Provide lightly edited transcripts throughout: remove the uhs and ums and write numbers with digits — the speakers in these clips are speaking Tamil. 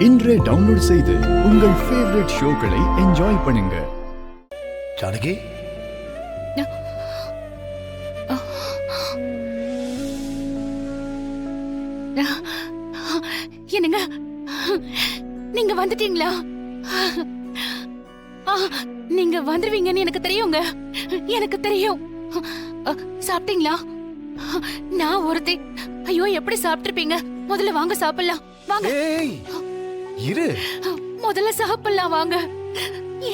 இன்றே டவுன்லோட் செய்து உங்கள் ஃபேவரட் ஷோக்களை என்ஜாய் பண்ணுங்க. ஜானகி, என்னங்க நீங்க வந்துட்டீங்களா? நீங்க வந்துருவீங்கன்னு எனக்கு தெரியுங்க. எனக்கு தெரியும். சாப்பிட்டீங்களா? நான் ஒருத்தி. ஐயோ, எப்படி சாப்பிட்டிருப்பீங்க? முதல்ல வாங்க சாப்பிடலாம். வாங்க. ஏய் இரு, முதல்ல சாப்பிடலாம் வாங்க.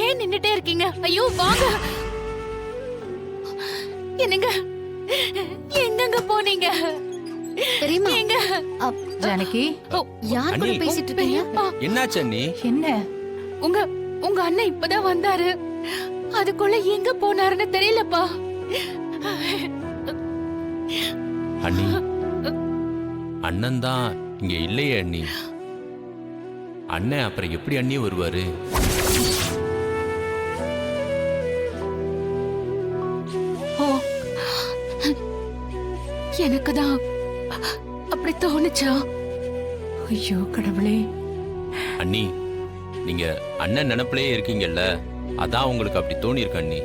ஏன் நின்னுட்டே இருக்கீங்க? ஐயோ வாங்க. என்னங்க எங்கங்க போனீங்க? தெரியுமா? எங்க ஜானகி, யார் கூட பேசிட்டு இருக்கீங்க? என்னாச்சு அண்ணி? என்ன? உங்க அண்ணன் இப்பதான் வந்தாரு. அதுக்குள்ள எங்க போனாருன்னு தெரியலப்பா. அண்ணி, அண்ணன் தான் இங்க இல்லையே அண்ணி. அண்ணன் அப்புறம் எப்படி அண்ணி வருவாரு? ஓ, எனக்குதான் அப்படி தோணுச்சா? ஐயோ கடவுளே. அண்ணி, நீங்க அண்ணன் நினைப்பிலே இருக்கீங்கல்ல, அதான் உங்களுக்கு அப்படி தோணி இருக்கு அண்ணி.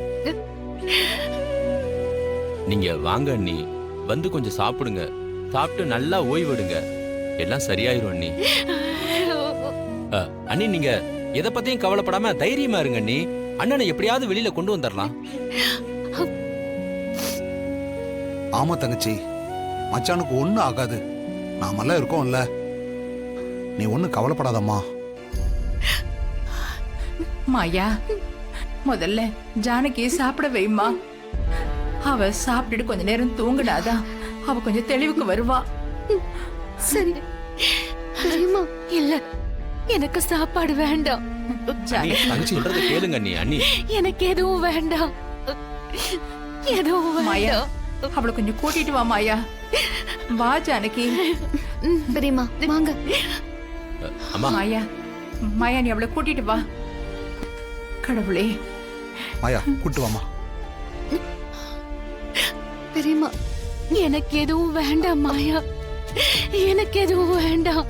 நீங்க வாங்க அண்ணி, வந்து கொஞ்சம் சாப்பிடுங்க. சாப்பிட்டு நல்லா ஓய்வெடுங்க, எல்லாம் சரியாயிரும் அண்ணி. அண்ணி, நீங்க எதை பத்தியும் கவலைப்படாம தைரியமா இருங்க அண்ணி. அண்ணனை எப்படியாவது வெளியில கொண்டு வந்துடலாம். ஆமா தங்கச்சி, மச்சானுக்கு ஒண்ணும் ஆகாது. நாமெல்லாம் இருக்கோம்ல, நீ ஒண்ணும் கவலைப்படாதம்மா. மாயா, முதல்ல ஜானகி சாப்பிட வைமா. அவ சாப்பிட்டுட்டு கொஞ்ச நேரம் தூங்கினாதான் அவ கொஞ்சம் தெளிவுக்கு வருவா. சரி தெரியுமா? இல்ல, எனக்கு சாப்பாடு வேண்டாம். அண்ணி, தங்கச்சி சொல்றதை கேளுங்க அண்ணி. அண்ணி, எனக்கு எதுவும் வேண்டாம். எதுவும் மாயா, வேண்டாம். அவளை கொஞ்சம் கூட்டிட்டு வா மாயா. வா ஜானகி. தெரியுமா? வாங்க. அம்மா. மாயா, மாயா, நீ அவளை கூட்டிட்டு வா. கடவுளே. மாயா, கூட்டு வாமா. தெரியுமா? எனக்கு எதுவும் வேண்டாம் மாயா. எனக்கு எதுவும் வேண்டாம்.